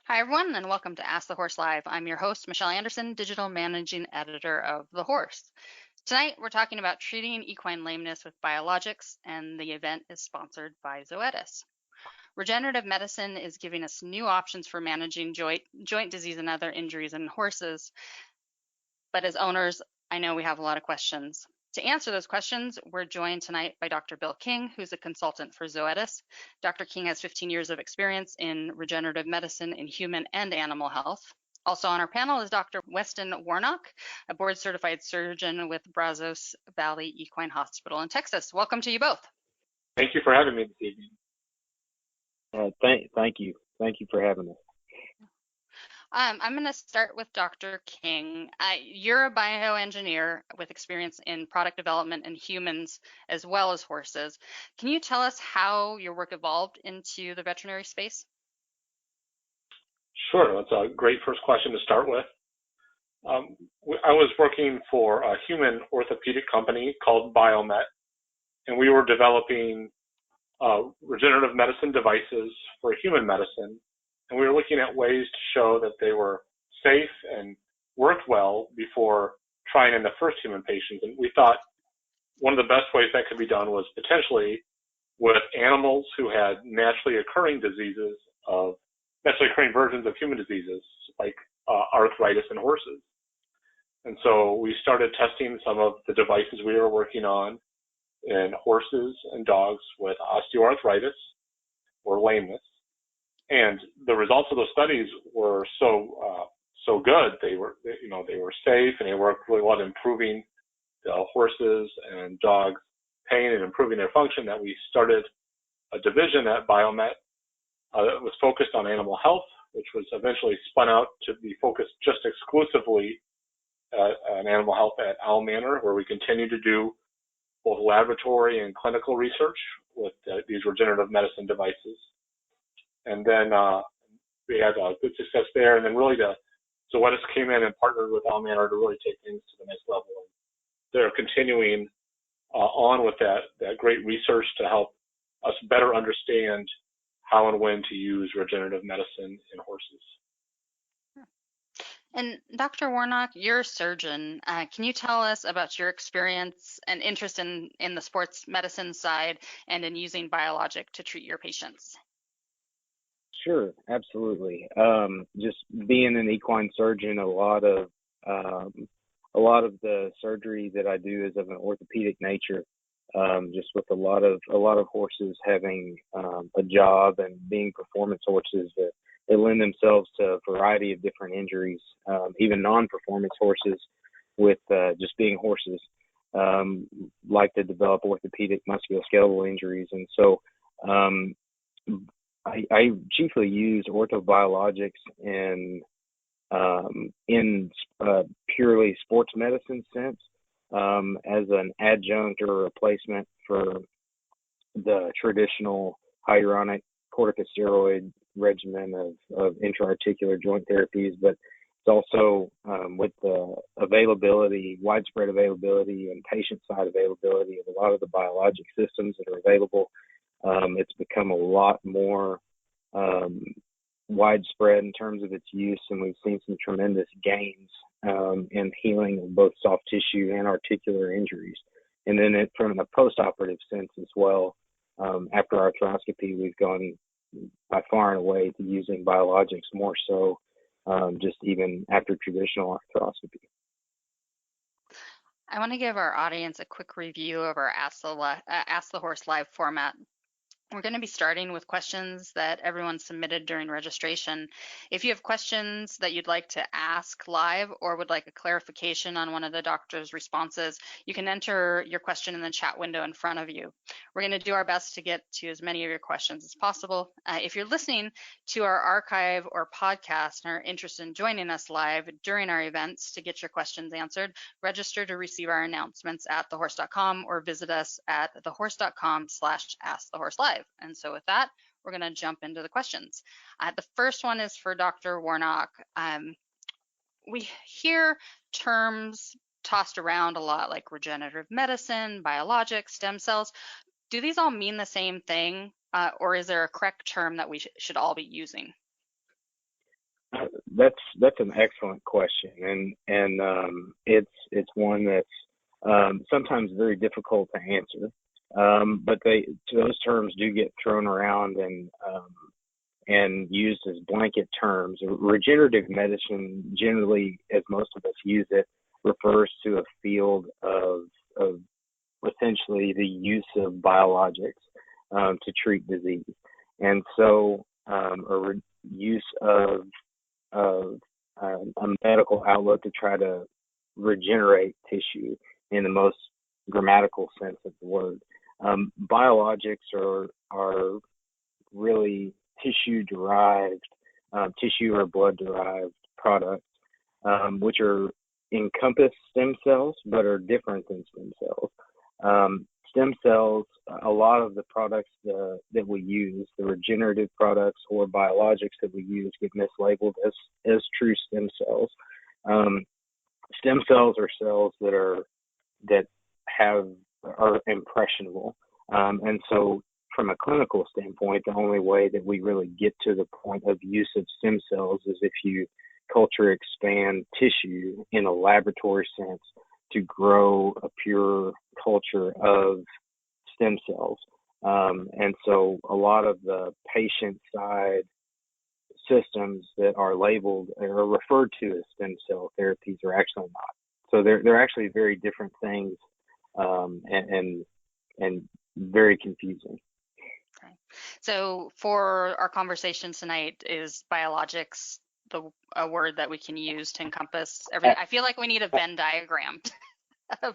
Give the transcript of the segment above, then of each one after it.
Hi, everyone, and welcome to Ask the Horse Live. I'm your host, Michelle Anderson, Digital Managing Editor of The Horse. Tonight, we're talking about treating equine lameness with biologics, and the event is sponsored by Zoetis. Regenerative medicine is giving us new options for managing joint disease and other injuries in horses. But as owners, I know we have a lot of questions. To answer those questions, we're joined tonight by Dr. Bill King, who's a consultant for Zoetis. Dr. King has 15 years of experience in regenerative medicine in human and animal health. Also on our panel is Dr. Weston Warnock, a board-certified surgeon with Brazos Valley Equine Hospital in Texas. Welcome to you both. Thank you for having me this evening. Thank you. Thank you for having us. I'm going to start with Dr. King. You're a bioengineer with experience in product development in humans as well as horses. Can you tell us how your work evolved into the veterinary space? Sure, that's a great first question to start with. I was working for a human orthopedic company called Biomet, and we were developing regenerative medicine devices for human medicine. And we were looking at ways to show that they were safe and worked well before trying in the first human patients. And we thought one of the best ways that could be done was potentially with animals who had naturally occurring diseases, naturally occurring versions of human diseases, like arthritis in horses. And so we started testing some of the devices we were working on in horses and dogs with osteoarthritis or lameness. And the results of those studies were so good. They were safe, and they worked really well at improving the horses and dogs' pain and improving their function, that we started a division at Biomet that was focused on animal health, which was eventually spun out to be focused just exclusively on animal health at Owl Manor, where we continue to do both laboratory and clinical research with these regenerative medicine devices. And then we had good success there. And then really Zoetis came in and partnered with Owl Manor to really take things to the next level. And they're continuing on with that great research to help us better understand how and when to use regenerative medicine in horses. And Dr. Warnock, you're a surgeon. Can you tell us about your experience and interest in the sports medicine side and in using biologic to treat your patients? Sure, absolutely. Just being an equine surgeon, a lot of the surgery that I do is of an orthopedic nature. Just with a lot of horses having a job and being performance horses, that they lend themselves to a variety of different injuries. Even non-performance horses, with just being horses, like to develop orthopedic musculoskeletal injuries, and so I chiefly use orthobiologics in purely sports medicine sense, as an adjunct or a replacement for the traditional hyaluronic corticosteroid regimen of intra-articular joint therapies, but it's also with the widespread availability and patient-side availability of a lot of the biologic systems that are available. It's become a lot more widespread in terms of its use, and we've seen some tremendous gains in healing of both soft tissue and articular injuries. And then from a post-operative sense as well, after arthroscopy, we've gone by far and away to using biologics more so, just even after traditional arthroscopy. I want to give our audience a quick review of our Ask the Horse Live format. We're going to be starting with questions that everyone submitted during registration. If you have questions that you'd like to ask live or would like a clarification on one of the doctor's responses, you can enter your question in the chat window in front of you. We're going to do our best to get to as many of your questions as possible. If you're listening to our archive or podcast and are interested in joining us live during our events to get your questions answered, register to receive our announcements at thehorse.com or visit us at thehorse.com/askthehorse live. And so with that, we're going to jump into the questions. The first one is for Dr. Warnock. We hear terms tossed around a lot, like regenerative medicine, biologics, stem cells. Do these all mean the same thing, or is there a correct term that we should all be using? that's an excellent question, and it's one that's sometimes very difficult to answer. But those terms do get thrown around and used as blanket terms. Regenerative medicine, generally, as most of us use it, refers to a field of essentially the use of biologics to treat disease, and so use of a medical outlook to try to regenerate tissue in the most grammatical sense of the word. Biologics are really tissue-derived, tissue or blood-derived products, which encompass stem cells, but are different than stem cells. Stem cells, a lot of the products that we use, the regenerative products or biologics that we use, get mislabeled as true stem cells. Stem cells are cells that are impressionable, and so from a clinical standpoint, the only way that we really get to the point of use of stem cells is if you culture expand tissue in a laboratory sense to grow a pure culture of stem cells. And so a lot of the patient side systems that are labeled or referred to as stem cell therapies are actually not. So they're actually very different things, and very confusing. Okay. So for our conversation tonight, is biologics a word that we can use to encompass everything? I feel like we need a Venn diagram.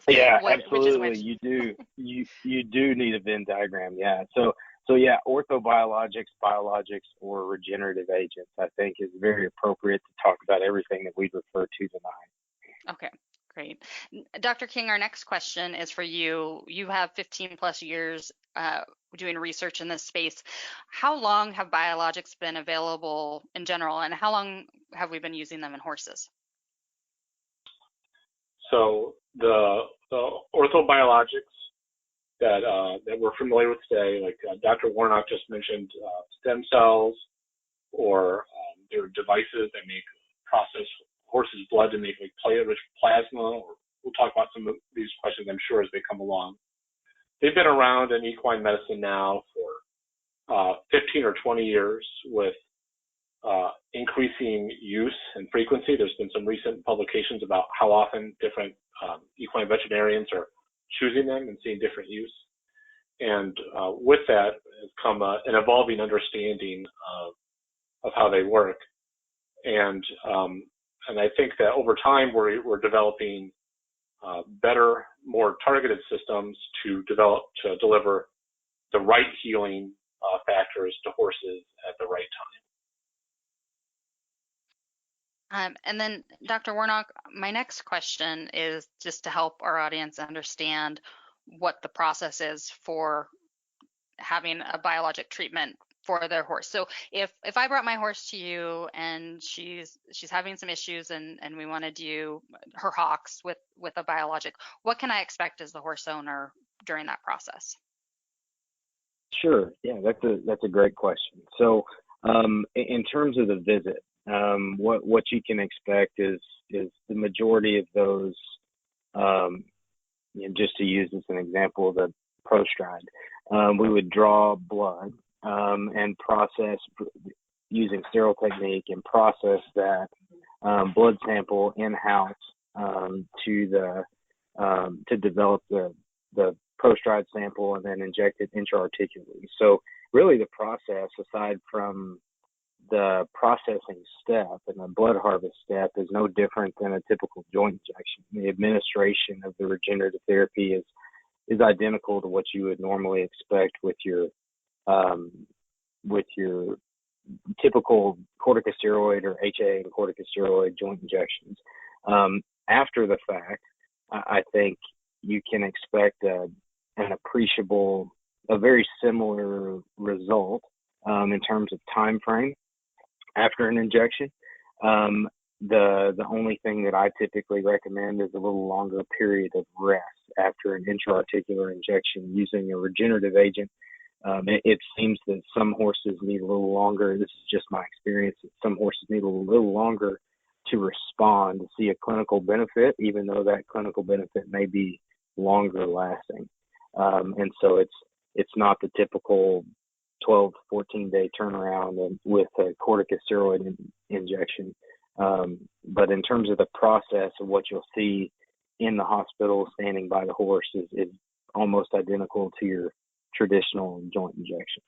Yeah, absolutely. You do. You do need a Venn diagram. Yeah. So yeah, orthobiologics, biologics, or regenerative agents, I think, is very appropriate to talk about everything that we'd refer to tonight. Okay, great. Dr. King, our next question is for you. You have 15 plus years doing research in this space. How long have biologics been available in general, and how long have we been using them in horses? So the orthobiologics that we're familiar with today, like Dr. Warnock just mentioned, stem cells, or there are devices that process horses' blood to make like platelet-rich plasma. Or we'll talk about some of these questions, I'm sure, as they come along. They've been around in equine medicine now for 15 or 20 years with increasing use and frequency. There's been some recent publications about how often different equine veterinarians are choosing them and seeing different use. And with that has come an evolving understanding of how they work. And I think that over time we're developing better, more targeted systems to deliver the right healing factors to horses at the right time. And then, Dr. Warnock, my next question is just to help our audience understand what the process is for having a biologic treatment for their horse. So if I brought my horse to you and she's having some issues and we want to do her hocks with a biologic, what can I expect as the horse owner during that process? Sure. Yeah, that's a great question. So in terms of the visit, what you can expect is the majority of those, just to use as an example, the pro-stride, we would draw blood and process using sterile technique and process that blood sample in-house to develop the pro-stride sample and then inject it intra-articularly. So really the process, aside from the processing step and the blood harvest step, is no different than a typical joint injection. The administration of the regenerative therapy is identical to what you would normally expect with your typical corticosteroid or HA and corticosteroid joint injections. After the fact, I think you can expect a very similar result in terms of time frame after an injection. The only thing that I typically recommend is a little longer period of rest after an intra-articular injection using a regenerative agent It seems that some horses need a little longer. This is just my experience. That some horses need a little longer to respond, to see a clinical benefit, even though that clinical benefit may be longer lasting. And so it's not the typical 12 to 14 day turnaround with a corticosteroid injection. But in terms of the process of what you'll see in the hospital standing by the horse is almost identical to your traditional joint injection.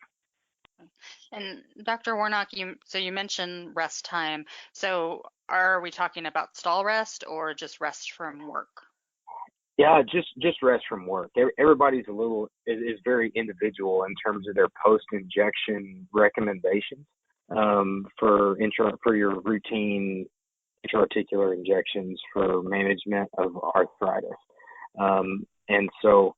And Dr. Warnock, you mentioned rest time. So are we talking about stall rest or just rest from work? Yeah, just rest from work. Everybody's is very individual in terms of their post-injection recommendations for your routine intra-articular injections for management of arthritis. And so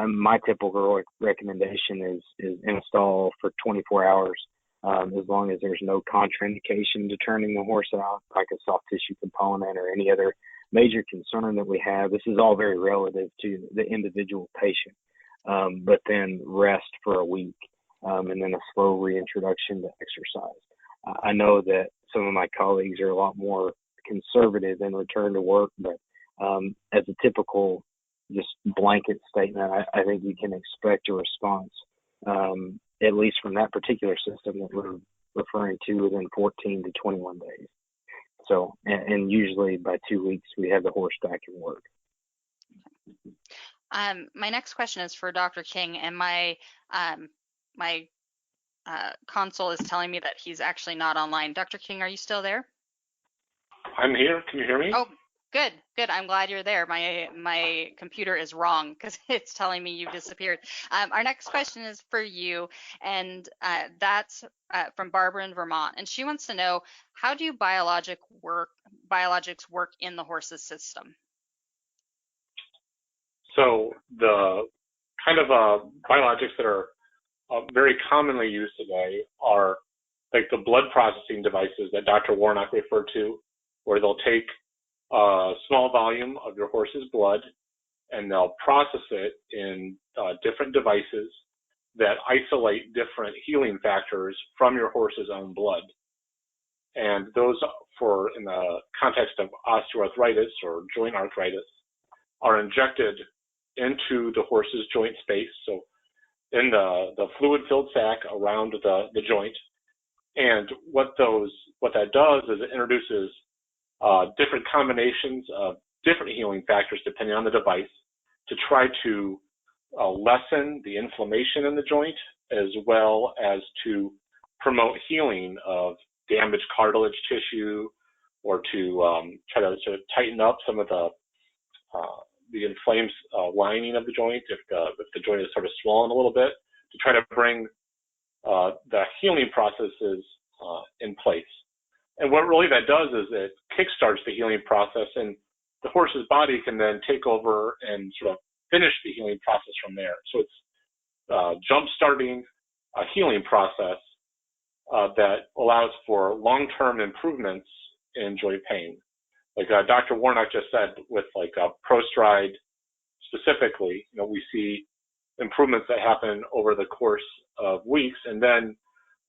my typical recommendation is in a stall for 24 hours, as long as there's no contraindication to turning the horse out, like a soft tissue component or any other major concern that we have. This is all very relative to the individual patient, but then rest for a week, and then a slow reintroduction to exercise. I know that some of my colleagues are a lot more conservative in return to work, but as a typical just blanket statement, I think you can expect a response, at least from that particular system that we're referring to, within 14 to 21 days. So, and usually by 2 weeks, we have the horse back in work. My next question is for Dr. King, and my console is telling me that he's actually not online. Dr. King, are you still there? I'm here. Can you hear me? Oh, good. I'm glad you're there. My computer is wrong because it's telling me you've disappeared. Our next question is for you, and that's from Barbara in Vermont, and she wants to know, how do biologics work in the horse's system? So the kind of biologics that are very commonly used today are like the blood processing devices that Dr. Warnock referred to, where they'll take a small volume of your horse's blood and they'll process it in different devices that isolate different healing factors from your horse's own blood. And those, in the context of osteoarthritis or joint arthritis, are injected into the horse's joint space, so in the fluid-filled sac around the joint. And what that does is it introduces different combinations of different healing factors depending on the device to try to lessen the inflammation in the joint, as well as to promote healing of damaged cartilage tissue, or to try to sort of tighten up some of the inflamed lining of the joint if the joint is sort of swollen a little bit, to try to bring the healing processes in place. And what really that does is it kickstarts the healing process, and the horse's body can then take over and sort of finish the healing process from there. So it's jump-starting a healing process that allows for long-term improvements in joint pain. Like Dr. Warnock just said, with like ProStride specifically, we see improvements that happen over the course of weeks, and then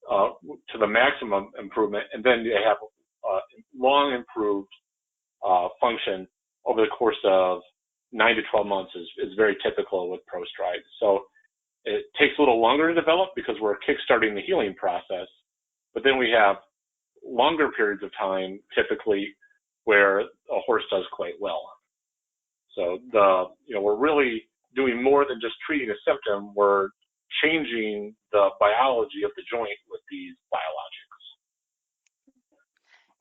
to the maximum improvement, and then they have long improved function over the course of 9 to 12 months is very typical with ProStride. So it takes a little longer to develop because we're kickstarting the healing process, but then we have longer periods of time typically where a horse does quite well. So we're really doing more than just treating a symptom. We're changing the biology of the joint with these biologics.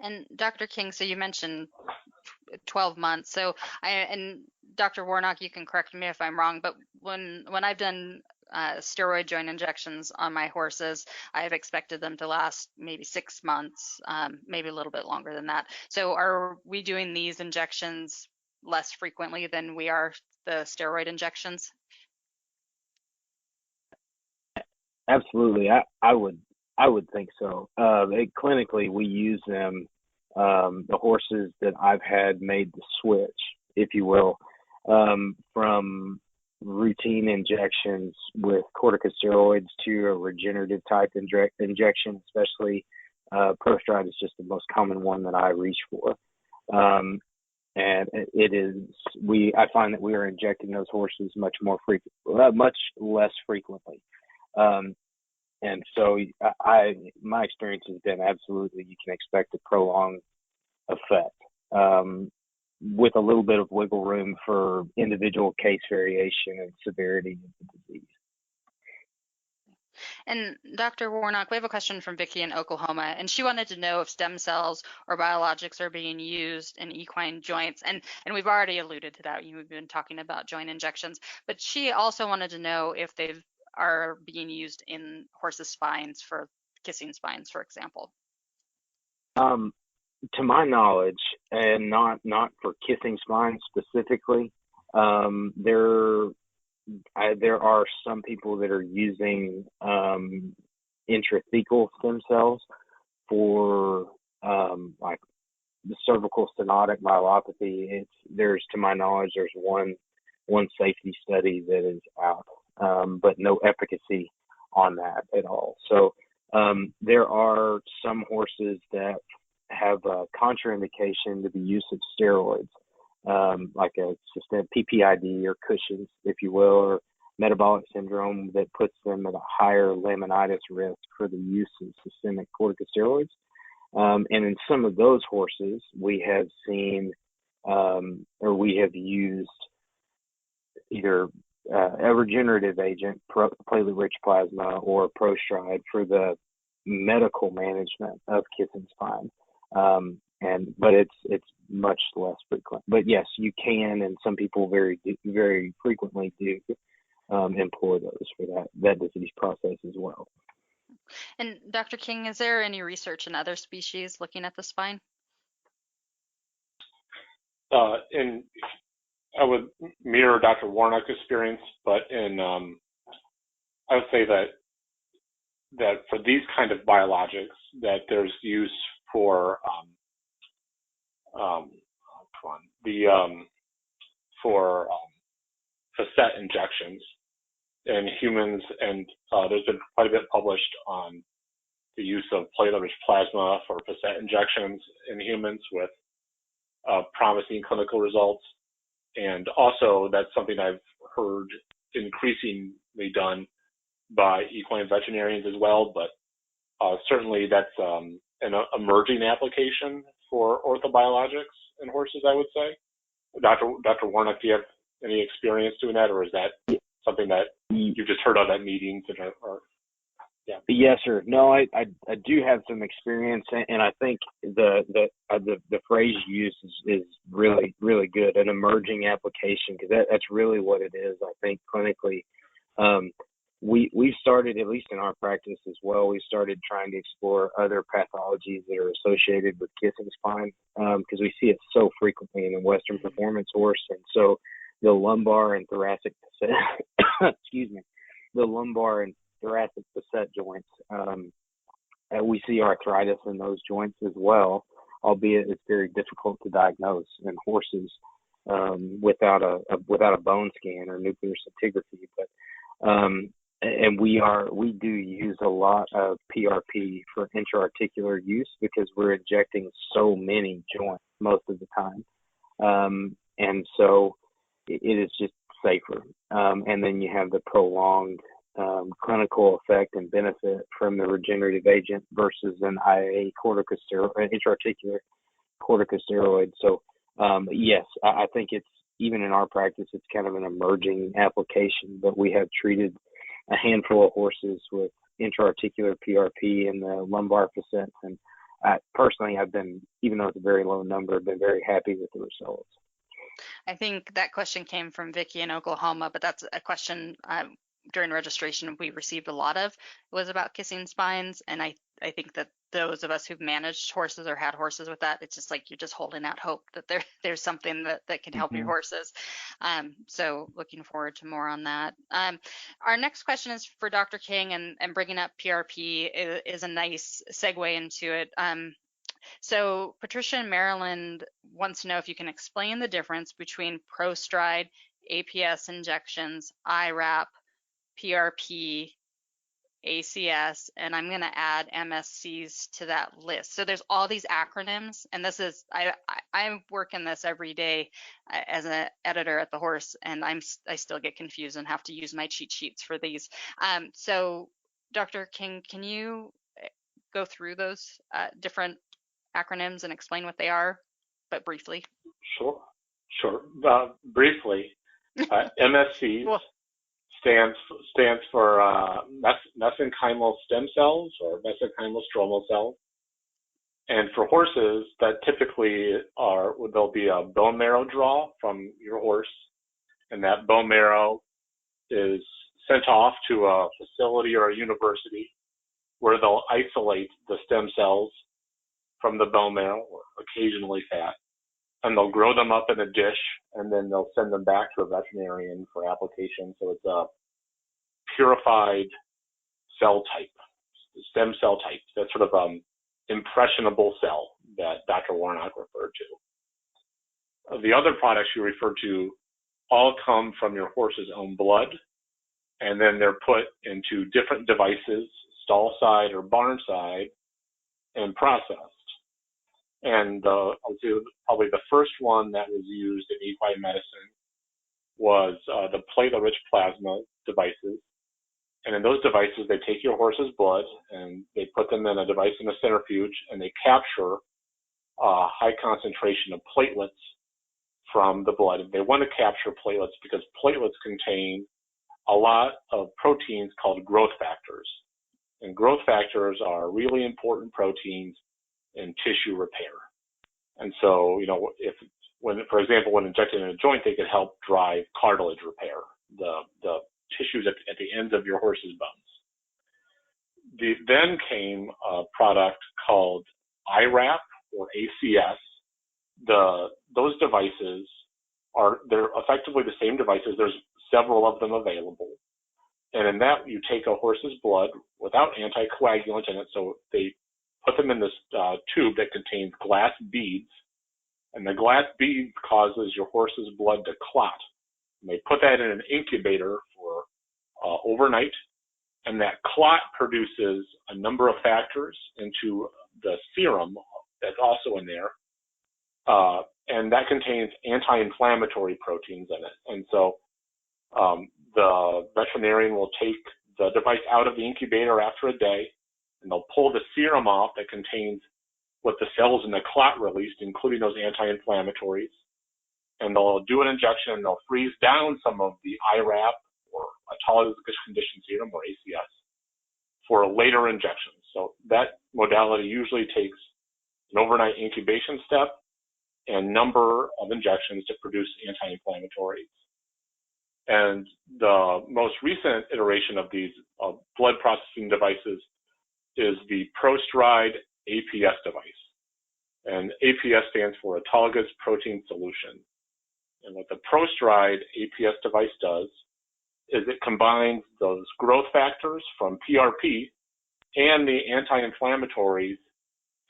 And Dr. King, so you mentioned 12 months. So and Dr. Warnock, you can correct me if I'm wrong, but when I've done steroid joint injections on my horses, I've expected them to last maybe 6 months, maybe a little bit longer than that. So are we doing these injections less frequently than we are the steroid injections? Absolutely, I would think so. Clinically, we use them. The horses that I've had made the switch, if you will, from routine injections with corticosteroids to a regenerative type injection, especially Prostride is just the most common one that I reach for. And I find that we are injecting those horses much less frequently. And so my experience has been absolutely, you can expect a prolonged effect, with a little bit of wiggle room for individual case variation and severity of the disease. And Dr. Warnock, we have a question from Vicky in Oklahoma, and she wanted to know if stem cells or biologics are being used in equine joints. And we've already alluded to that. We've been talking about joint injections, but she also wanted to know if they are being used in horses' spines for kissing spines, for example. To my knowledge, and not for kissing spines specifically, there are some people that are using intrathecal stem cells for like the cervical stenotic myelopathy. To my knowledge, there's one safety study that is out, but no efficacy on that at all. So there are some horses that have a contraindication to the use of steroids, like a systemic PPID or Cushing's, if you will, or metabolic syndrome that puts them at a higher laminitis risk for the use of systemic corticosteroids. And in some of those horses, we have seen or we have used either a regenerative agent, platelet-rich plasma, or Prostride for the medical management of kissing spine. But it's much less frequent. But yes, you can, and some people very frequently do employ those for that disease process as well. And Dr. King, is there any research in other species looking at the spine? And I would mirror Dr. Warnock's experience, but I would say that for these kind of biologics, that there's use for facet injections in humans, and there's been quite a bit published on the use of platelet-rich plasma for facet injections in humans with promising clinical results. And also, that's something I've heard increasingly done by equine veterinarians as well, but certainly that's an emerging application for orthobiologics in horses, I would say. Dr. Warnock, do you have any experience doing that, or is that something that you've just heard of at meetings? Yeah. Yes, sir. No, I do have some experience, and I think the phrase you use is really, really good, an emerging application, because that's really what it is. I think clinically, we started, at least in our practice as well, we started trying to explore other pathologies that are associated with kissing spine, because we see it so frequently in a Western performance horse. And so the lumbar and thoracic excuse me, the lumbar and thoracic facet joints, we see arthritis in those joints as well, albeit it's very difficult to diagnose in horses without a bone scan or nuclear scintigraphy. But and we do use a lot of PRP for intra-articular use because we're injecting so many joints most of the time, and so it is just safer. And then you have the prolonged clinical effect and benefit from the regenerative agent versus an IA corticosteroid, an intra-articular corticosteroid. So yes, I think it's, even in our practice, it's kind of an emerging application, but we have treated a handful of horses with intra-articular PRP in the lumbar facets, and personally, I've been, even though it's a very low number, been very happy with the results. I think that question came from Vicky in Oklahoma, but that's a question during registration we received a lot of. It was about kissing spines, and I think that those of us who've managed horses or had horses with that, it's just like you're just holding out hope that there's something that can help your horses. So looking forward to more on that. Our next question is for Dr. King, and bringing up PRP is a nice segue into it. So Patricia in Maryland wants to know if you can explain the difference between Prostride APS injections, IRAP, PRP, ACS, and I'm going to add MSCs to that list. So there's all these acronyms, and this is I work in this every day as an editor at the horse, and I still get confused and have to use my cheat sheets for these. So Dr. King, can you go through those different acronyms and explain what they are, but briefly? Sure. Briefly, MSCs. Well, stands for mesenchymal stem cells or mesenchymal stromal cells. And for horses, that typically there'll be a bone marrow draw from your horse, and that bone marrow is sent off to a facility or a university where they'll isolate the stem cells from the bone marrow, or occasionally fat, and they'll grow them up in a dish, and then they'll send them back to a veterinarian for application. So it's a purified cell type, stem cell type, that sort of impressionable cell that Dr. Warnock referred to. The other products you referred to all come from your horse's own blood, and then they're put into different devices, stall side or barn side, and processed. And I would say probably the first one that was used in equine medicine was the platelet-rich plasma devices. And in those devices, they take your horse's blood and they put them in a device in a centrifuge, and they capture a high concentration of platelets from the blood. And they want to capture platelets because platelets contain a lot of proteins called growth factors. And growth factors are really important proteins in tissue repair. And so, for example, when injected in a joint, they could help drive cartilage repair, the tissues at the ends of your horse's bones. Then came a product called IRAP or ACS. Those devices they're effectively the same devices. There's several of them available. And in that, you take a horse's blood without anticoagulant in it. So they put them in this tube that contains glass beads, and the glass bead causes your horse's blood to clot. And they put that in an incubator for overnight, and that clot produces a number of factors into the serum that's also in there, and that contains anti-inflammatory proteins in it. And so the veterinarian will take the device out of the incubator after a day, and they'll pull the serum off that contains what the cells in the clot released, including those anti-inflammatories. And they'll do an injection, and they'll freeze down some of the IRAP or autologous conditioned serum or ACS for later injections. So that modality usually takes an overnight incubation step and number of injections to produce anti-inflammatories. And the most recent iteration of these blood processing devices is the ProStride APS device. And APS stands for autologous protein solution. And what the ProStride APS device does is it combines those growth factors from PRP and the anti-inflammatories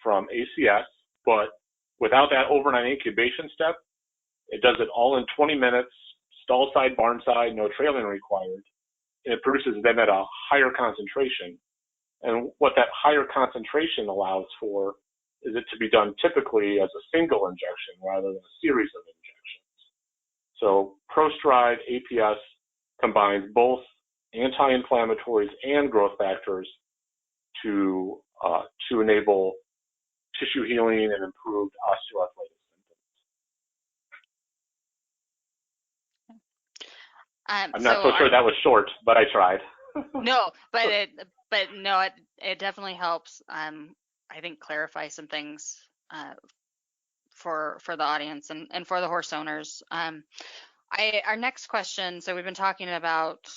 from ACS, but without that overnight incubation step. It does it all in 20 minutes, stall side, barn side, no trailing required. And it produces them at a higher concentration. And what that higher concentration allows for is it to be done typically as a single injection rather than a series of injections. So ProStride APS combines both anti-inflammatories and growth factors to enable tissue healing and improved osteoarthritis symptoms. I'm not so sure that was short, but I tried. No, but it definitely helps. I think clarify some things for the audience and for the horse owners. Our next question. So we've been talking about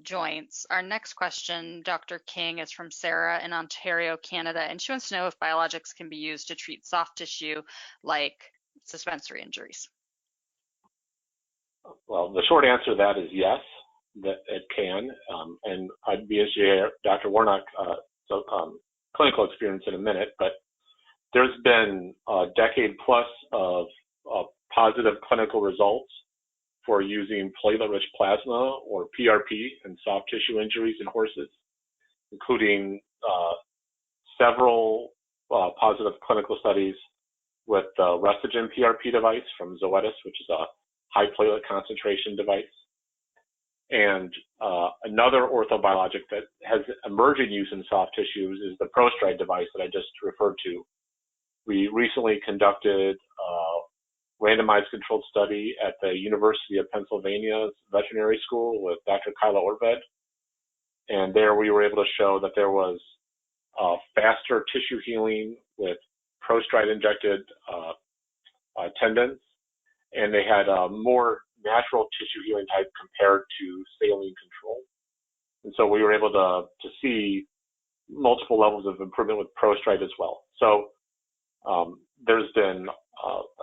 joints. Our next question, Dr. King, is from Sarah in Ontario, Canada, and she wants to know if biologics can be used to treat soft tissue like suspensory injuries. Well, the short answer to that is yes, that it can. And I'd be interested in Dr. Warnock clinical experience in a minute, but there's been a decade plus of positive clinical results for using platelet-rich plasma, or PRP, in soft tissue injuries in horses, including several positive clinical studies with the Restigen PRP device from Zoetis, which is a high platelet concentration device. And another orthobiologic that has emerging use in soft tissues is the ProStride device that I just referred to. We recently conducted a randomized controlled study at the University of Pennsylvania's veterinary school with Dr. Kyla Orved. And there we were able to show that there was faster tissue healing with ProStride injected tendons, and they had a more natural tissue healing type compared to saline control. And so we were able to see multiple levels of improvement with ProStride as well. So there's been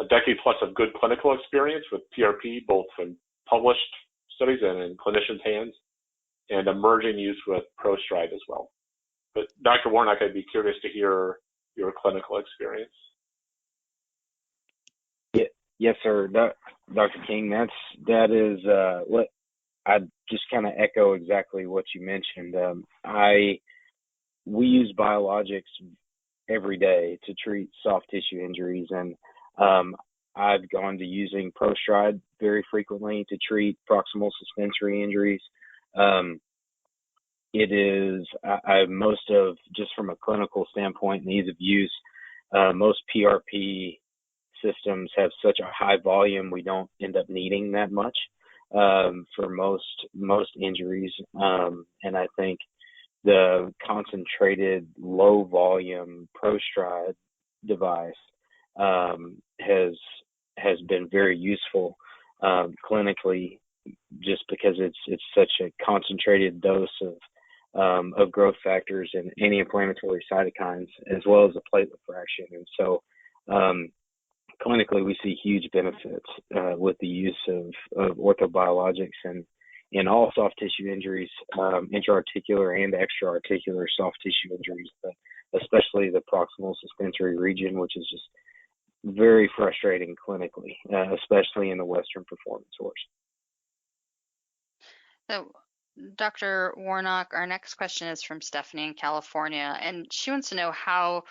a decade plus of good clinical experience with PRP, both in published studies and in clinicians' hands, and emerging use with ProStride as well. But Dr. Warnock, I'd be curious to hear your clinical experience. Yes, sir. Dr. King, that is what I just kind of echo exactly what you mentioned. We use biologics every day to treat soft tissue injuries, and I've gone to using ProStride very frequently to treat proximal suspensory injuries. It is most of, just from a clinical standpoint and ease of use, most PRP systems have such a high volume we don't end up needing that much for most injuries, and I think the concentrated low volume ProStride device has been very useful clinically, just because it's such a concentrated dose of growth factors and anti-inflammatory cytokines, as well as a platelet fraction. And so clinically, we see huge benefits with the use of orthobiologics and in all soft tissue injuries, intra-articular and extra-articular soft tissue injuries, but especially the proximal suspensory region, which is just very frustrating clinically, especially in the Western performance horse. So, Dr. Warnock, our next question is from Stephanie in California, and she wants to know how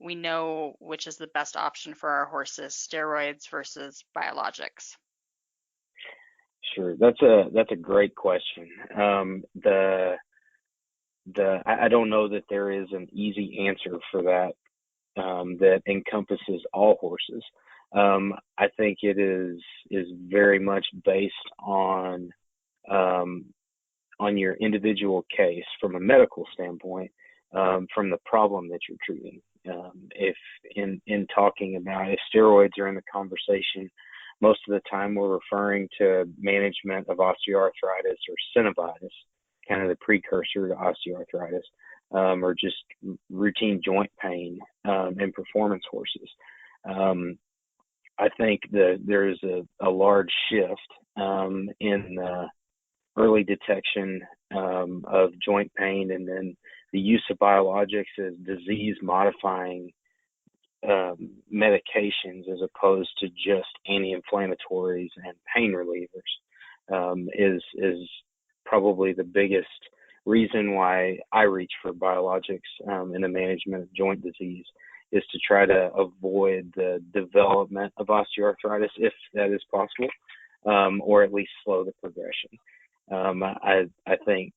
we know which is the best option for our horses, steroids versus biologics. Sure, that's a great question. I don't know that there is an easy answer for that that encompasses all horses. I think it is very much based on your individual case from a medical standpoint, from the problem that you're treating. If in talking about if steroids are in the conversation, most of the time we're referring to management of osteoarthritis or synovitis, kind of the precursor to osteoarthritis, or just routine joint pain in performance horses. I think that there is a large shift in early detection of joint pain, and then the use of biologics as disease-modifying medications as opposed to just anti-inflammatories and pain relievers is probably the biggest reason why I reach for biologics in the management of joint disease, is to try to avoid the development of osteoarthritis if that is possible, or at least slow the progression. I think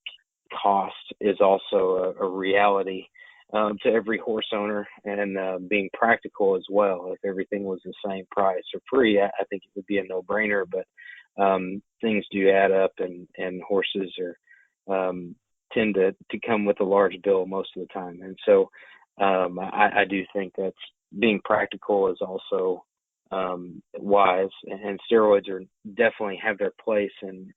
cost is also a reality to every horse owner, and being practical as well. If everything was the same price or free, I think it would be a no-brainer, but things do add up, and horses tend to come with a large bill most of the time. And so I do think that being practical is also wise, and steroids definitely have their place in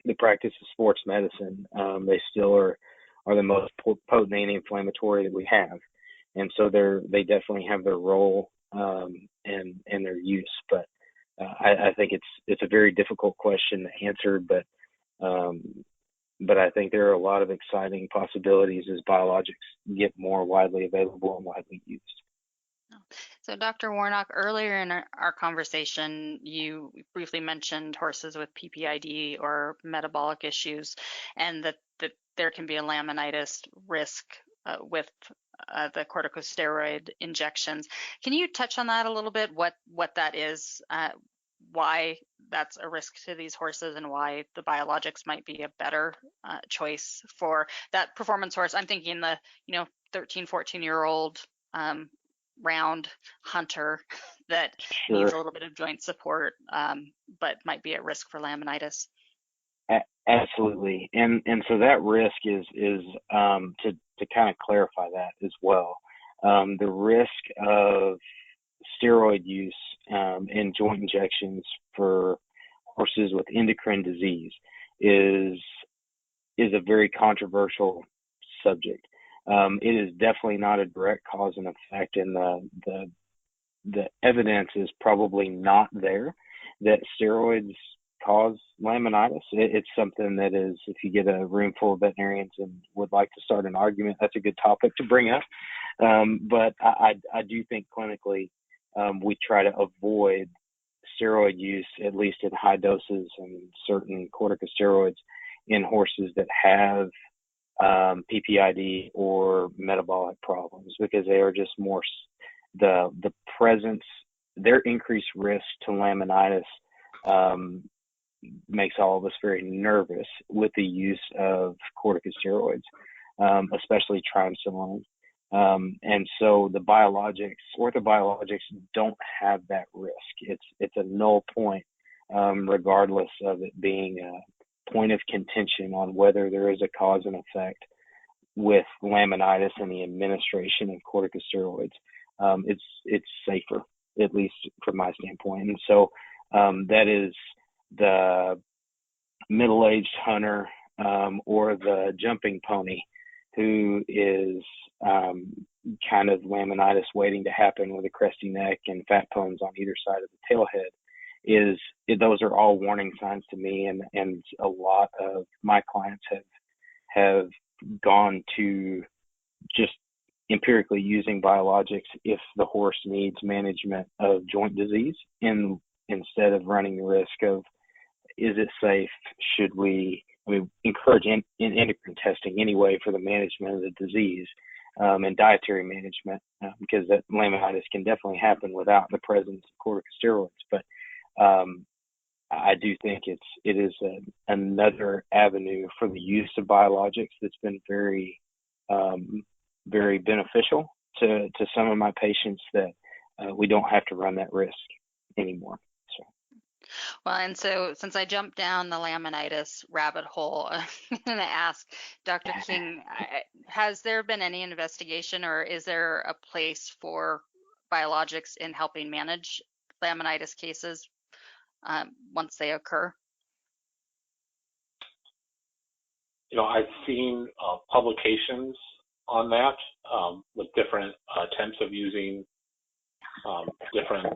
the practice of sports medicine. They still are the most potent anti-inflammatory that we have, and so they definitely have their role and their use. But I think it's a very difficult question to answer, but I think there are a lot of exciting possibilities as biologics get more widely available and widely used. So, Dr. Warnock, earlier in our conversation, you briefly mentioned horses with PPID or metabolic issues, and that there can be a laminitis risk with the corticosteroid injections. Can you touch on that a little bit? What that is, why that's a risk to these horses, and why the biologics might be a better choice for that performance horse? I'm thinking the 13, 14-year-old round hunter that needs a little bit of joint support, but might be at risk for laminitis. Absolutely, and so that risk is to kind of clarify that as well. The risk of steroid use and joint injections for horses with endocrine disease is a very controversial subject. It is definitely not a direct cause and effect, and the evidence is probably not there that steroids cause laminitis. It's something that is, if you get a room full of veterinarians and would like to start an argument, that's a good topic to bring up. But I do think clinically we try to avoid steroid use, at least in high doses and certain corticosteroids, in horses that have PPID or metabolic problems, because they are just more the presence, their increased risk to laminitis makes all of us very nervous with the use of corticosteroids, especially triamcinolone. And so the biologics, orthobiologics, don't have that risk. It's a null point, regardless of it being a point of contention on whether there is a cause and effect with laminitis and the administration of corticosteroids. It's safer, at least from my standpoint. And so that is the middle-aged hunter or the jumping pony who is kind of laminitis waiting to happen with a crusty neck and fat bones on either side of the tailhead. Those are all warning signs to me, and a lot of my clients have gone to just empirically using biologics if the horse needs management of joint disease, instead of running the risk of, is it safe? Should we encourage endocrine testing anyway for the management of the disease, and dietary management, because that laminitis can definitely happen without the presence of corticosteroids. But I do think it is another avenue for the use of biologics that's been very, very beneficial to some of my patients, that we don't have to run that risk anymore. Well, and so since I jumped down the laminitis rabbit hole, I'm going to ask Dr. King, has there been any investigation, or is there a place for biologics in helping manage laminitis cases once they occur? I've seen publications on that with different attempts of using different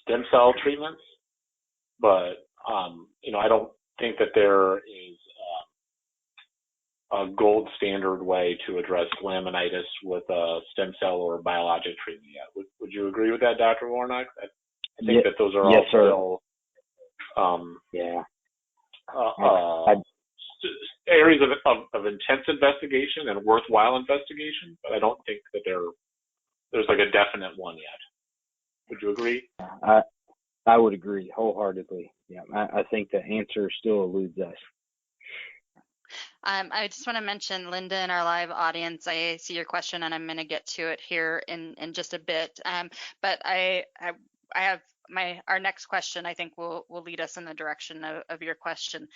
stem cell treatments. But, I don't think that there is a gold standard way to address laminitis with a stem cell or biologic treatment yet. Would you agree with that, Dr. Warnock? I think that those are all areas of intense investigation and worthwhile investigation, but I don't think that there's like a definite one yet. Would you agree? I would agree wholeheartedly. Yeah, I think the answer still eludes us. I just want to mention, Linda, in our live audience, I see your question, and I'm going to get to it here in just a bit. But I have our next question, I think, will lead us in the direction of your question.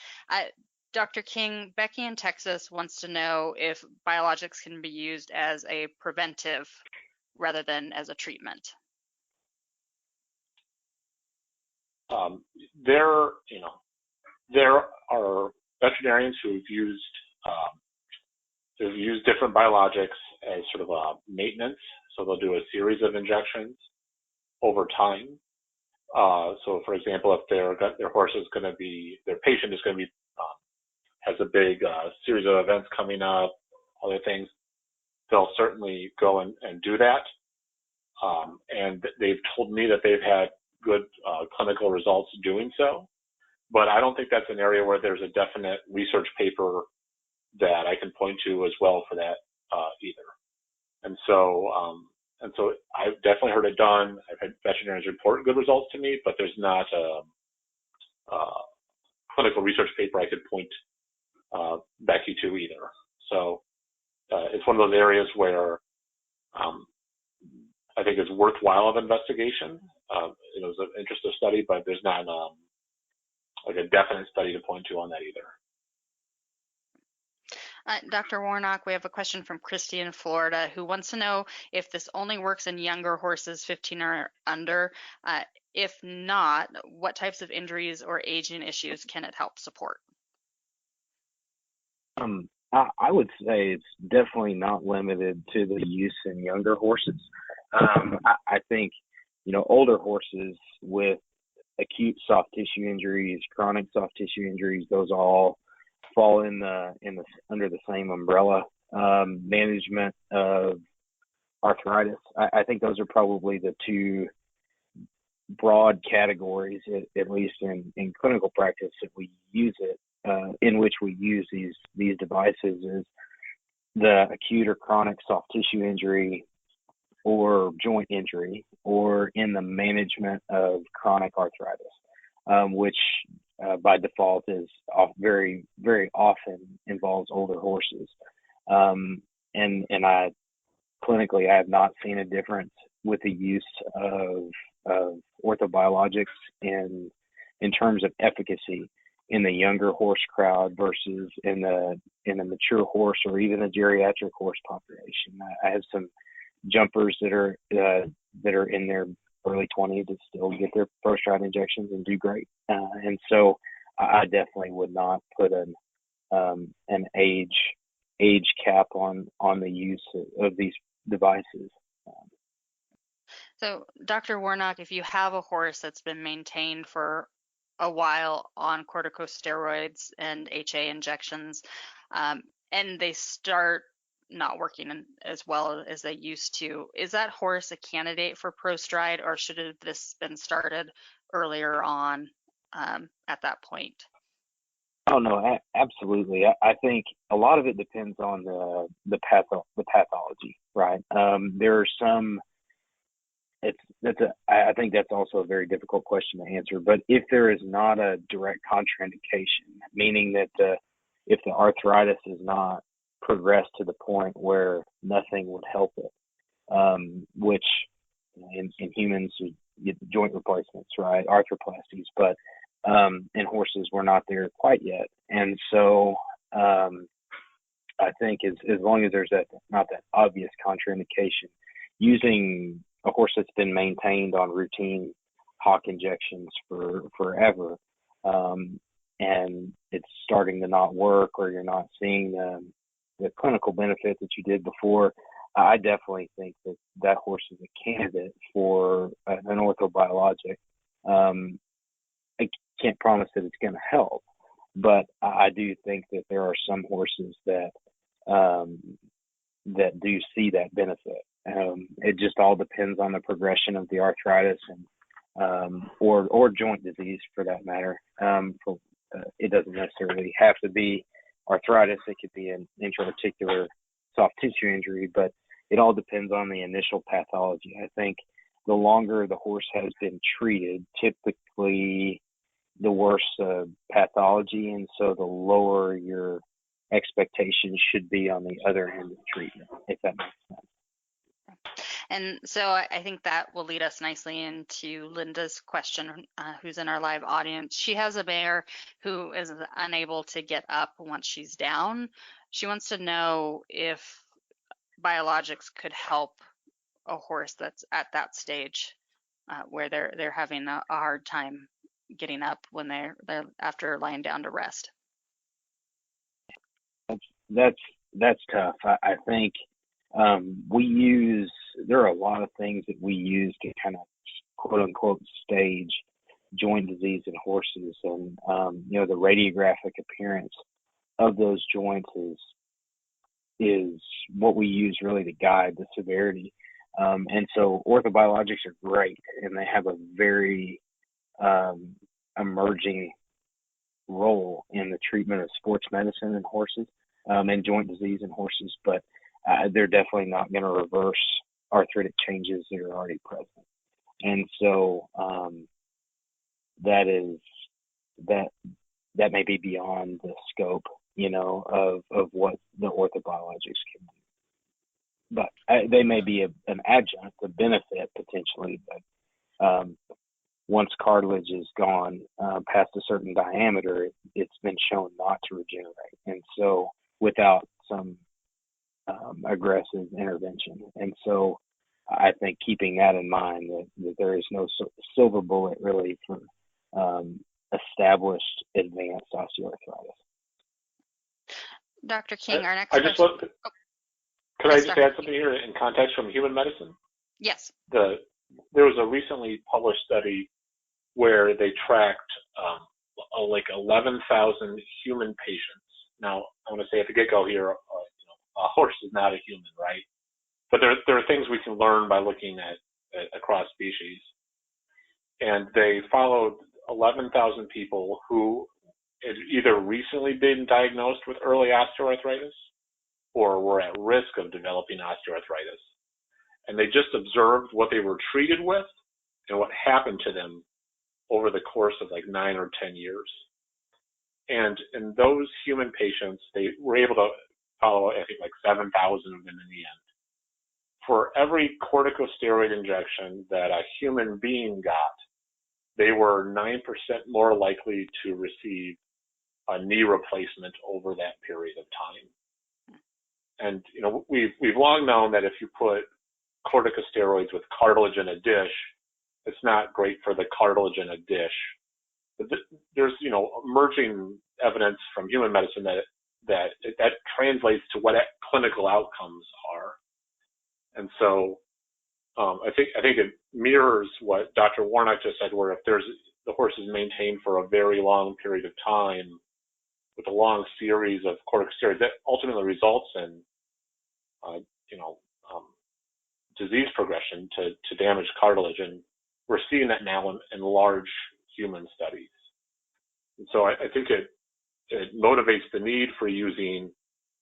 Dr. King, Becky in Texas wants to know if biologics can be used as a preventive rather than as a treatment. There are veterinarians who've used different biologics as sort of a maintenance. So they'll do a series of injections over time. So, for example, if their patient is going to be has a big series of events coming up, other things, they'll certainly go and do that. And they've told me that they've had good clinical results doing so. But I don't think that's an area where there's a definite research paper that I can point to as well for that either. And so I've definitely heard it done. I've had veterinarians report good results to me, but there's not a clinical research paper I could point Becky to either. So it's one of those areas where I think it's worthwhile of investigation. It was an interesting study, but there's not like a definite study to point to on that either. Dr. Warnock, we have a question from Christy in Florida who wants to know if this only works in younger horses 15 or under. If not, what types of injuries or aging issues can it help support? I would say it's definitely not limited to the use in younger horses. I think, older horses with acute soft tissue injuries, chronic soft tissue injuries, those all fall under the same umbrella. Management of arthritis. I think those are probably the two broad categories, at least in clinical practice, that we use it, in which we use these devices, is the acute or chronic soft tissue injury or joint injury, or in the management of chronic arthritis, which by default is very, very often involves older horses. And I clinically, I have not seen a difference with the use of orthobiologics in terms of efficacy in the younger horse crowd versus in the mature horse or even the geriatric horse population. I have some jumpers that are in their early 20s that still get their post-ride injections and do great. And so I definitely would not put an age cap on the use of these devices. So, Dr. Warnock, if you have a horse that's been maintained for a while on corticosteroids and HA injections, and they start not working as well as they used to, is that horse a candidate for ProStride, or should have this been started earlier on at that point? Oh no, absolutely. I think a lot of it depends on the pathology, right? There are some. I think that's also a very difficult question to answer. But if there is not a direct contraindication, meaning that if the arthritis is not progressed to the point where nothing would help it, which in humans you get joint replacements, right, arthroplasties, but in horses we're not there quite yet. And so I think as long as there's not that obvious contraindication, using a horse that's been maintained on routine hock injections for forever, and it's starting to not work, or you're not seeing the clinical benefit that you did before, I definitely think that horse is a candidate for an orthobiologic. I can't promise that it's going to help, but I do think that there are some horses that do see that benefit. It just all depends on the progression of the arthritis and or joint disease for that matter. It doesn't necessarily have to be arthritis. It could be an intra-articular soft tissue injury, but it all depends on the initial pathology. I think the longer the horse has been treated, typically the worse pathology, and so the lower your expectations should be on the other end of treatment, if that makes sense. And so I think that will lead us nicely into Linda's question, who's in our live audience. She has a mare who is unable to get up once she's down. She wants to know if biologics could help a horse that's at that stage where they're having a hard time getting up when they're after lying down to rest. That's tough. I think there are a lot of things that we use to kind of quote unquote stage joint disease in horses, and the radiographic appearance of those joints is what we use really to guide the severity. And so orthobiologics are great, and they have a very emerging role in the treatment of sports medicine in horses, and joint disease in horses, but they're definitely not going to reverse arthritic changes that are already present. And so that may be beyond the scope, of what the orthobiologics can do. But they may be an adjunct, a benefit potentially, but once cartilage is gone past a certain diameter, it's been shown not to regenerate. And so without some aggressive intervention. And so I think keeping that in mind, that there is no silver bullet really for established advanced osteoarthritis. Dr. King, our next question. Could I just add something here in context from human medicine? Yes. There was a recently published study where they tracked like 11,000 human patients. Now, I want to say at the get-go here, a horse is not a human, right? But there are things we can learn by looking at across species. And they followed 11,000 people who had either recently been diagnosed with early osteoarthritis or were at risk of developing osteoarthritis. And they just observed what they were treated with and what happened to them over the course of like 9 or 10 years. And in those human patients, they were able to follow, I think, like 7,000 of them in the end. For every corticosteroid injection that a human being got, they were 9% more likely to receive a knee replacement over that period of time. And we've long known that if you put corticosteroids with cartilage in a dish, it's not great for the cartilage in a dish. But there's emerging evidence from human medicine that translates to what clinical outcomes are. And so I think it mirrors what Dr. Warnock just said, where if the horse is maintained for a very long period of time with a long series of corticosteroids, that ultimately results in disease progression to damage cartilage. And we're seeing that now in large human studies. And so I think it motivates the need for using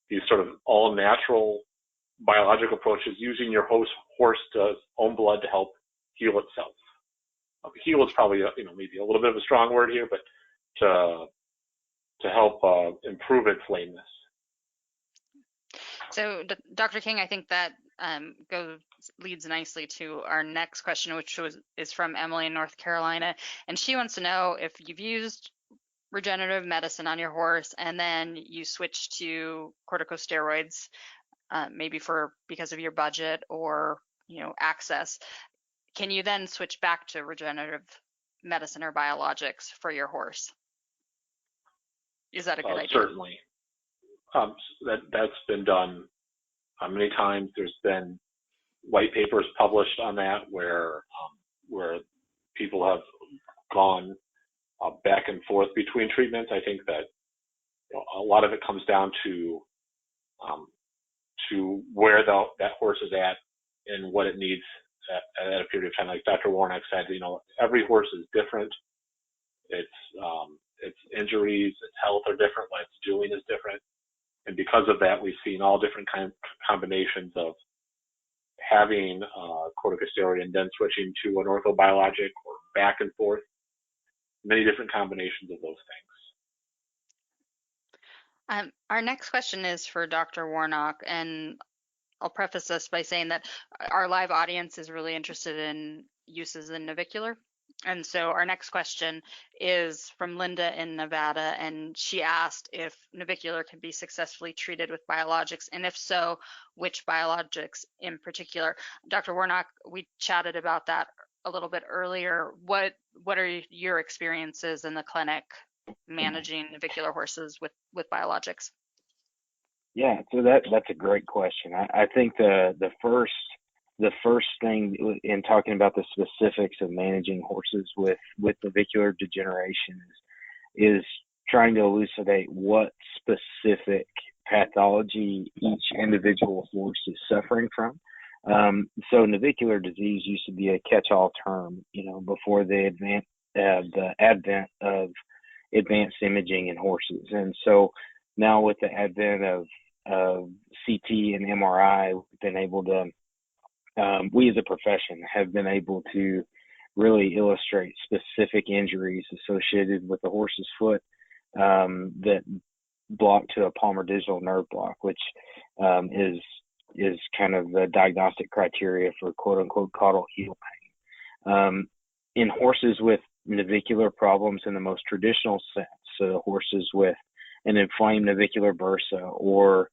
these sort of all-natural biological approaches, using your horse's own blood to help heal itself. Heal is probably maybe a little bit of a strong word here, but to help improve its lameness. So, Dr. King, I think that leads nicely to our next question, which is from Emily in North Carolina, and she wants to know if you've used regenerative medicine on your horse and then you switch to corticosteroids, maybe because of your budget or access. Can you then switch back to regenerative medicine or biologics for your horse? Is that a good idea? Certainly. That's been done many times. There's been white papers published on that where people have gone back and forth between treatments. I think that a lot of it comes down to where that horse is at and what it needs at a period of time. Like Dr. Warnock said, every horse is different. Its injuries, its health are different. What it's doing is different. And because of that, we've seen all different combinations of having corticosteroid and then switching to an orthobiologic or back and forth. Many different combinations of those things. Our next question is for Dr. Warnock, and I'll preface this by saying that our live audience is really interested in uses in navicular. And so our next question is from Linda in Nevada, and she asked if navicular can be successfully treated with biologics, and if so, which biologics in particular. Dr. Warnock, we chatted about that a little bit earlier. What are your experiences in the clinic managing navicular horses with biologics? Yeah, so that's a great question. I think the first thing in talking about the specifics of managing horses with navicular degeneration is trying to elucidate what specific pathology each individual horse is suffering from. So navicular disease used to be a catch-all term, before the advent of advanced imaging in horses. And so now with the advent of CT and MRI, we've been able to, we as a profession have been able to really illustrate specific injuries associated with the horse's foot that block to a palmar digital nerve block, which is kind of the diagnostic criteria for quote unquote caudal heel pain. In horses with navicular problems in the most traditional sense, so horses with an inflamed navicular bursa or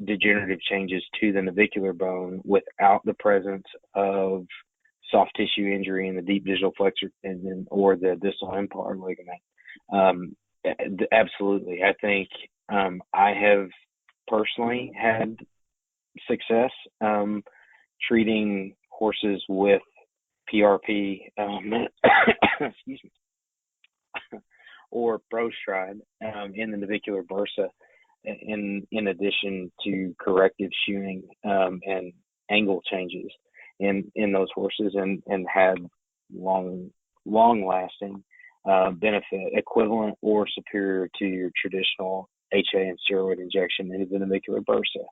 degenerative changes to the navicular bone without the presence of soft tissue injury in the deep digital flexor tendon or the distal implar ligament. Absolutely. I think I have personally had success treating horses with PRP excuse me, or prostride in the navicular bursa in addition to corrective shoeing and angle changes in those horses and had long lasting benefit equivalent or superior to your traditional HA and steroid injection into the navicular bursa.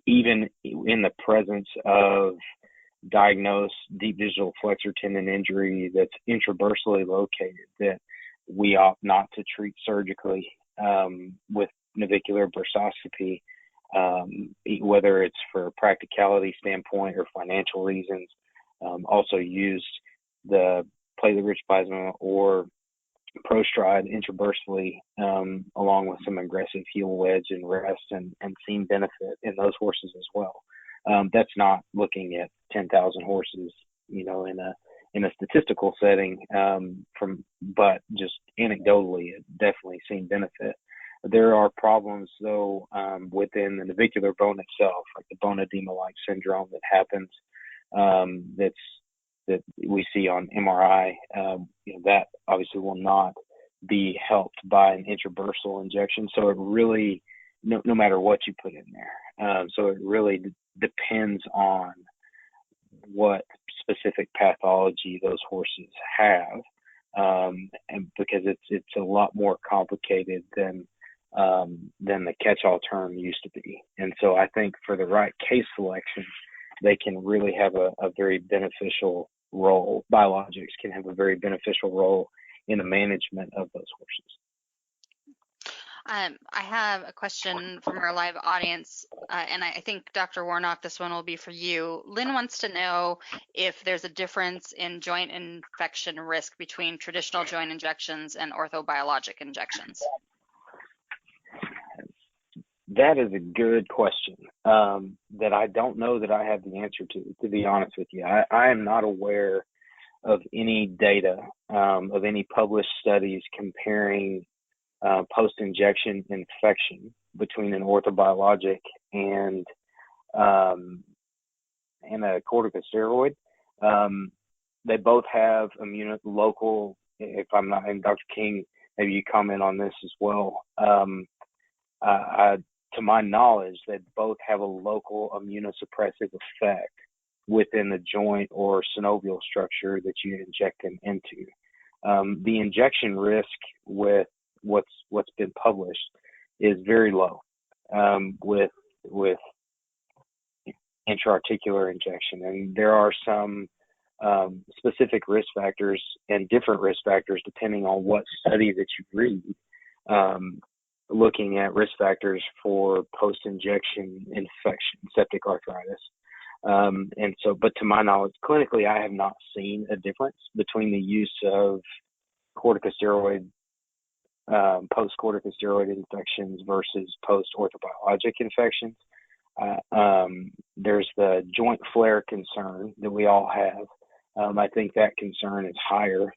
Even in the presence of diagnosed deep digital flexor tendon injury that's intrabursally located that we opt not to treat surgically with navicular bursoscopy, whether it's for practicality standpoint or financial reasons. Also used the platelet-rich plasma or prostride intrabursally along with some aggressive heel wedge and rest and seen benefit in those horses as well. That's not looking at 10,000 horses, in a statistical setting, but just anecdotally, it definitely seen benefit. There are problems though within the navicular bone itself, like the bone edema-like syndrome that happens. That we see on MRI, that obviously will not be helped by an intrabursal injection. So it really, no matter what you put in there. So it really depends on what specific pathology those horses have, and because it's a lot more complicated than the catch-all term used to be. And so I think for the right case selection, they can really have a very beneficial role. Biologics can have a very beneficial role in the management of those horses. I have a question from our live audience, and I think Dr. Warnock, this one will be for you. Lynn wants to know if there's a difference in joint infection risk between traditional joint injections and orthobiologic injections. That is a good question that I don't know that I have the answer to be honest with you. I am not aware of any data, of any published studies comparing post-injection infection between an orthobiologic and a corticosteroid. They both have local, if I'm not, and Dr. King, maybe you comment on this as well. To my knowledge, they both have a local immunosuppressive effect within the joint or synovial structure that you inject them into. The injection risk with what's been published is very low with intra-articular injection, and there are some specific risk factors and different risk factors depending on what study that you read. Looking at risk factors for post-injection infection, septic arthritis. And so, but to my knowledge, clinically, I have not seen a difference between the use of corticosteroid, post-corticosteroid infections versus post-orthobiologic infections. There's the joint flare concern that we all have. I think that concern is higher,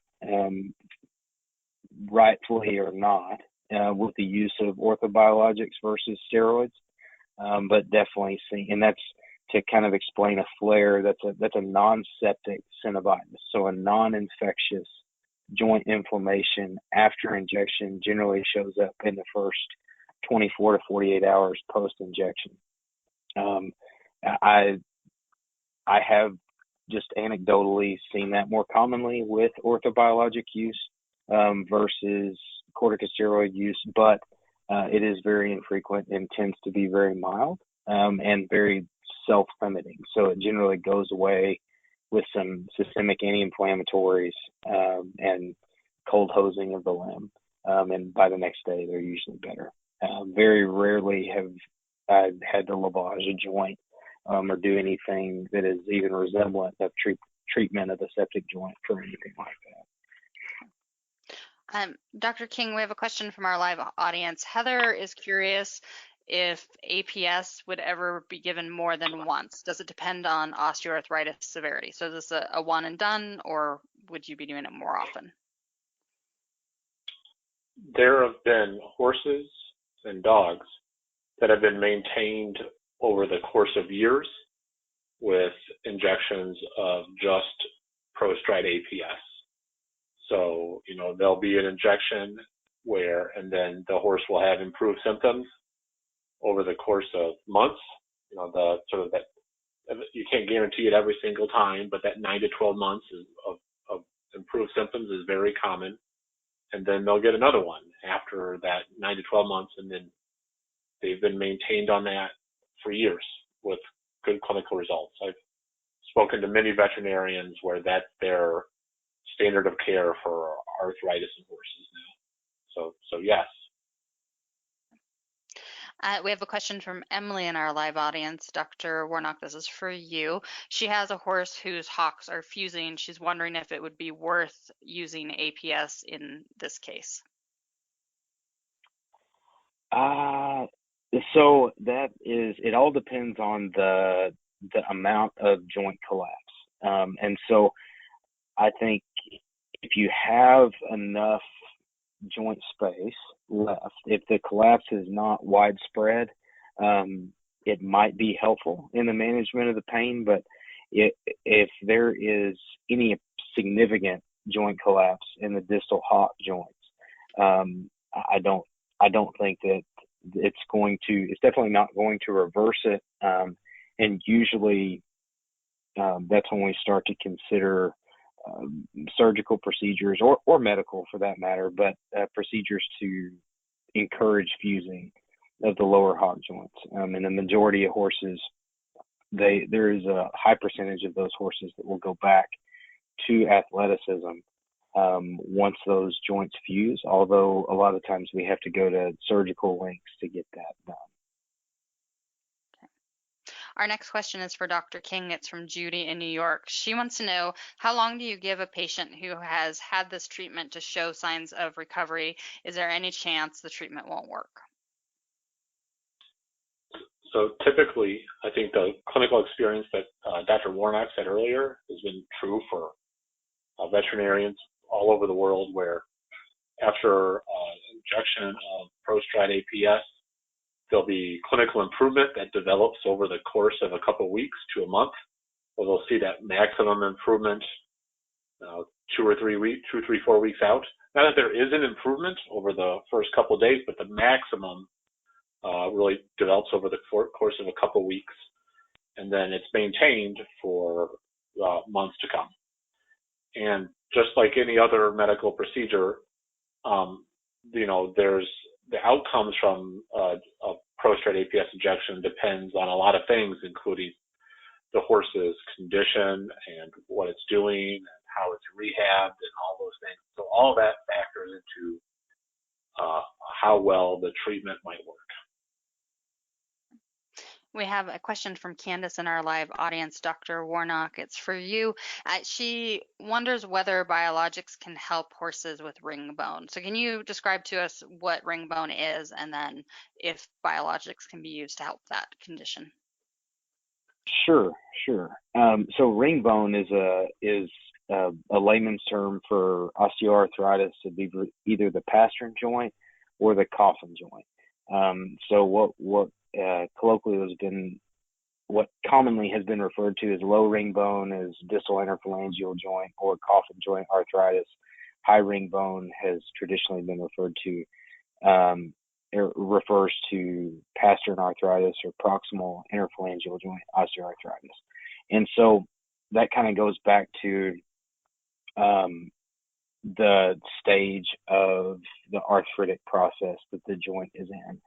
rightfully or not, with the use of orthobiologics versus steroids, but definitely and that's to kind of explain a flare. That's a non-septic synovitis, so a non-infectious joint inflammation after injection generally shows up in the first 24 to 48 hours post-injection. I have just anecdotally seen that more commonly with orthobiologic use versus corticosteroid use, but it is very infrequent and tends to be very mild and very self-limiting. So it generally goes away with some systemic anti-inflammatories and cold hosing of the limb. And by the next day, they're usually better. Very rarely have I had to lavage a joint or do anything that is even resemblant of treatment of the septic joint for anything like that. Dr. King, we have a question from our live audience. Heather is curious if APS would ever be given more than once. Does it depend on osteoarthritis severity? So is this a one and done, or would you be doing it more often? There have been horses and dogs that have been maintained over the course of years with injections of just Prostride APS. So, there'll be an injection and then the horse will have improved symptoms over the course of months. You can't guarantee it every single time, but that 9 to 12 months of improved symptoms is very common. And then they'll get another one after that 9 to 12 months, and then they've been maintained on that for years with good clinical results. I've spoken to many veterinarians where that's their standard of care for arthritis in horses now. So yes. We have a question from Emily in our live audience. Dr. Warnock, this is for you. She has a horse whose hocks are fusing. She's wondering if it would be worth using APS in this case. So it all depends on the amount of joint collapse. And so I think if you have enough joint space left, if the collapse is not widespread, it might be helpful in the management of the pain. But if there is any significant joint collapse in the distal hock joints, I don't think that it's definitely not going to reverse it. And usually that's when we start to consider surgical procedures or medical for that matter, but procedures to encourage fusing of the lower hock joints. In the majority of horses, there is a high percentage of those horses that will go back to athleticism once those joints fuse, although a lot of times we have to go to surgical lengths to get that done. Our next question is for Dr. King. It's from Judy in New York. She wants to know, how long do you give a patient who has had this treatment to show signs of recovery? Is there any chance the treatment won't work? So typically, I think the clinical experience that Dr. Warnock said earlier has been true for veterinarians all over the world, where after injection of Prostride APS, there'll be clinical improvement that develops over the course of a couple of weeks to a month, where they'll see that maximum improvement 4 weeks out. Not that there is an improvement over the first couple of days, but the maximum really develops over the course of a couple of weeks, and then it's maintained for months to come. And just like any other medical procedure, there's the outcomes from a Prostride APS injection depends on a lot of things, including the horse's condition and what it's doing and how it's rehabbed and all those things. So all that factors into how well the treatment might work. We have a question from Candace in our live audience, Dr. Warnock. It's for you. She wonders whether biologics can help horses with ring bone. So can you describe to us what ring bone is, and then if biologics can be used to help that condition? Sure. So ring bone is a layman's term for osteoarthritis of either the pastern joint or the coffin joint. So what colloquially what commonly has been referred to as low ring bone as distal interphalangeal joint or coffin joint arthritis. High ring bone has traditionally been referred to refers to pastern arthritis or proximal interphalangeal joint osteoarthritis. And so that kind of goes back to the stage of the arthritic process that the joint is in.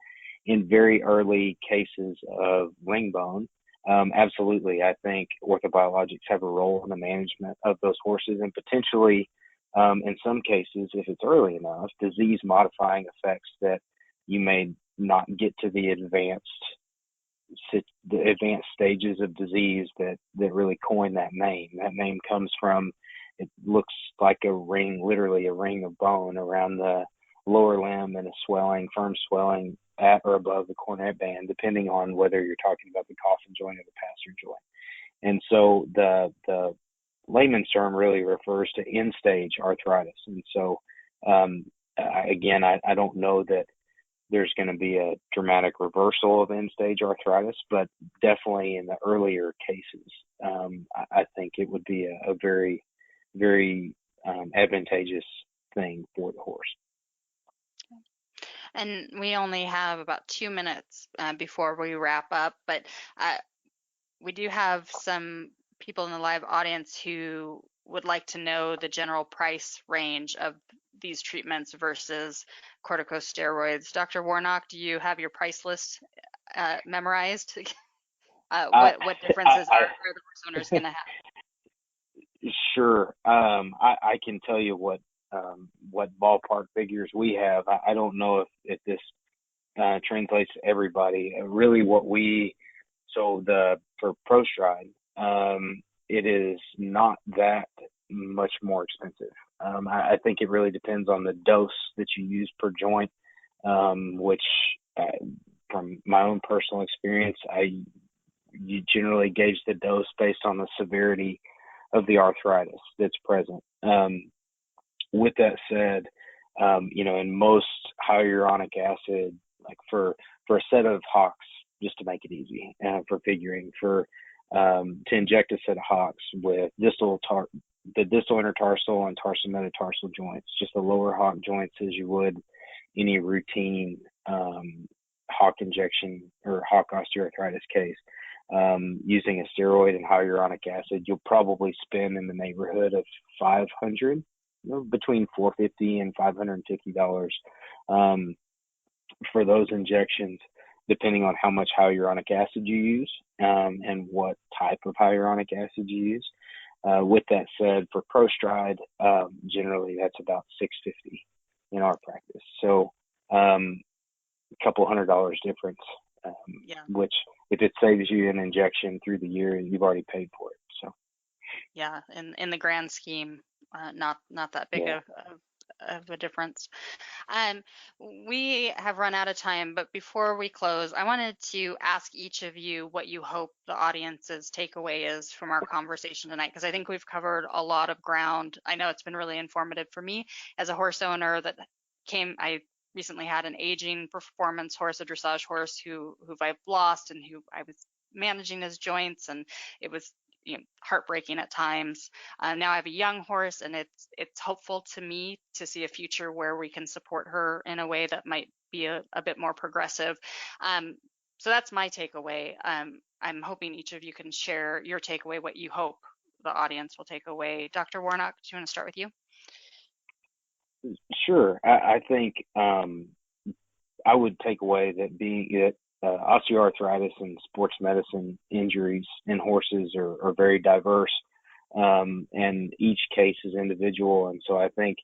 In very early cases of ring bone, absolutely, I think orthobiologics have a role in the management of those horses, and potentially, in some cases, if it's early enough, disease-modifying effects that you may not get to the advanced stages of disease that really coin that name. That name comes from, it looks like a ring, literally a ring of bone around the lower limb, and a swelling, firm swelling at or above the cornet band, depending on whether you're talking about the coffin joint or the pastern joint. And so the layman's term really refers to end-stage arthritis. And so, again, I don't know that there's going to be a dramatic reversal of end-stage arthritis, but definitely in the earlier cases, I think it would be a very, very advantageous thing for the horse. And we only have about 2 minutes before we wrap up, but we do have some people in the live audience who would like to know the general price range of these treatments versus corticosteroids. Dr. Warnock, do you have your price list memorized? What differences are the horse owners going to have? Sure. I can tell you what ballpark figures we have. I don't know if this translates to everybody. Really, for ProStride, it is not that much more expensive. I think it really depends on the dose that you use per joint, which from my own personal experience, you generally gauge the dose based on the severity of the arthritis that's present. With that said, in most hyaluronic acid, like for a set of hocks, just to make it easy, for figuring, to inject a set of hocks with the distal intertarsal and tarsometatarsal joints, just the lower hock joints, as you would any routine hock injection or hock osteoarthritis case, using a steroid and hyaluronic acid, you'll probably spend in the neighborhood of $500, between $450 and $550 for those injections, depending on how much hyaluronic acid you use and what type of hyaluronic acid you use. With that said, for ProStride, generally that's about $650 in our practice. So a couple $100 difference, which if it saves you an injection through the year, you've already paid for it. So yeah, in the grand scheme, not that big of a difference. We have run out of time, but before we close, I wanted to ask each of you what you hope the audience's takeaway is from our conversation tonight, because I think we've covered a lot of ground. I know it's been really informative for me as a horse owner I recently had an aging performance horse, a dressage horse who I've lost and who I was managing his joints, and it was heartbreaking at times. Now I have a young horse, and it's hopeful to me to see a future where we can support her in a way that might be a bit more progressive. So that's my takeaway. I'm hoping each of you can share your takeaway, what you hope the audience will take away. Dr. Warnock, do you want to start with you? Sure. I think I would take away that osteoarthritis and sports medicine injuries in horses are very diverse, and each case is individual. And so I think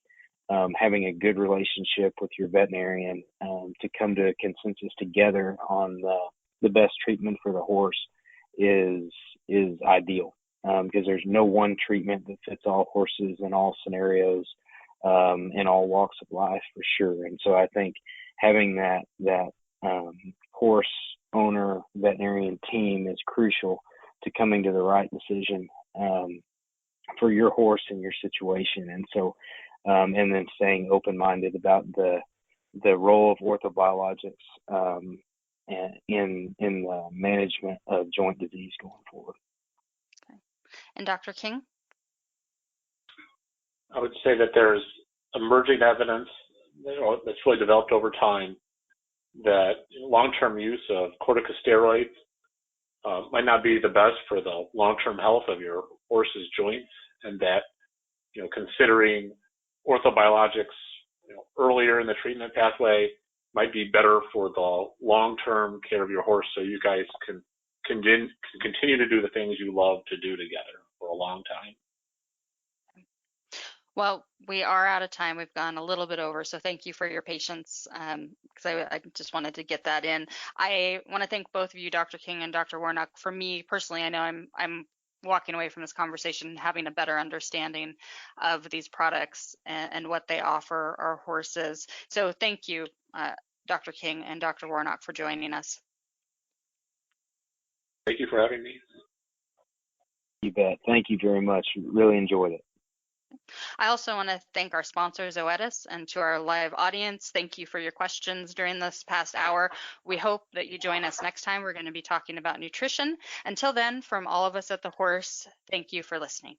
having a good relationship with your veterinarian to come to a consensus together on the best treatment for the horse is ideal, because there's no one treatment that fits all horses in all scenarios, in all walks of life, for sure. And so I think having that horse owner veterinarian team is crucial to coming to the right decision for your horse and your situation. And so and then staying open-minded about the role of orthobiologics in the management of joint disease going forward. Okay. And Dr. King? I would say that there's emerging evidence that's really developed over time that long-term use of corticosteroids might not be the best for the long-term health of your horse's joints, and that considering orthobiologics earlier in the treatment pathway might be better for the long-term care of your horse, so you guys can continue to do the things you love to do together for a long time. Well, we are out of time. We've gone a little bit over, so thank you for your patience, because I just wanted to get that in. I want to thank both of you, Dr. King and Dr. Warnock. For me personally, I know I'm walking away from this conversation having a better understanding of these products and what they offer our horses. So thank you, Dr. King and Dr. Warnock, for joining us. Thank you for having me. You bet. Thank you very much. Really enjoyed it. I also want to thank our sponsor, Zoetis, and to our live audience, thank you for your questions during this past hour. We hope that you join us next time. We're going to be talking about nutrition. Until then, from all of us at The Horse, thank you for listening.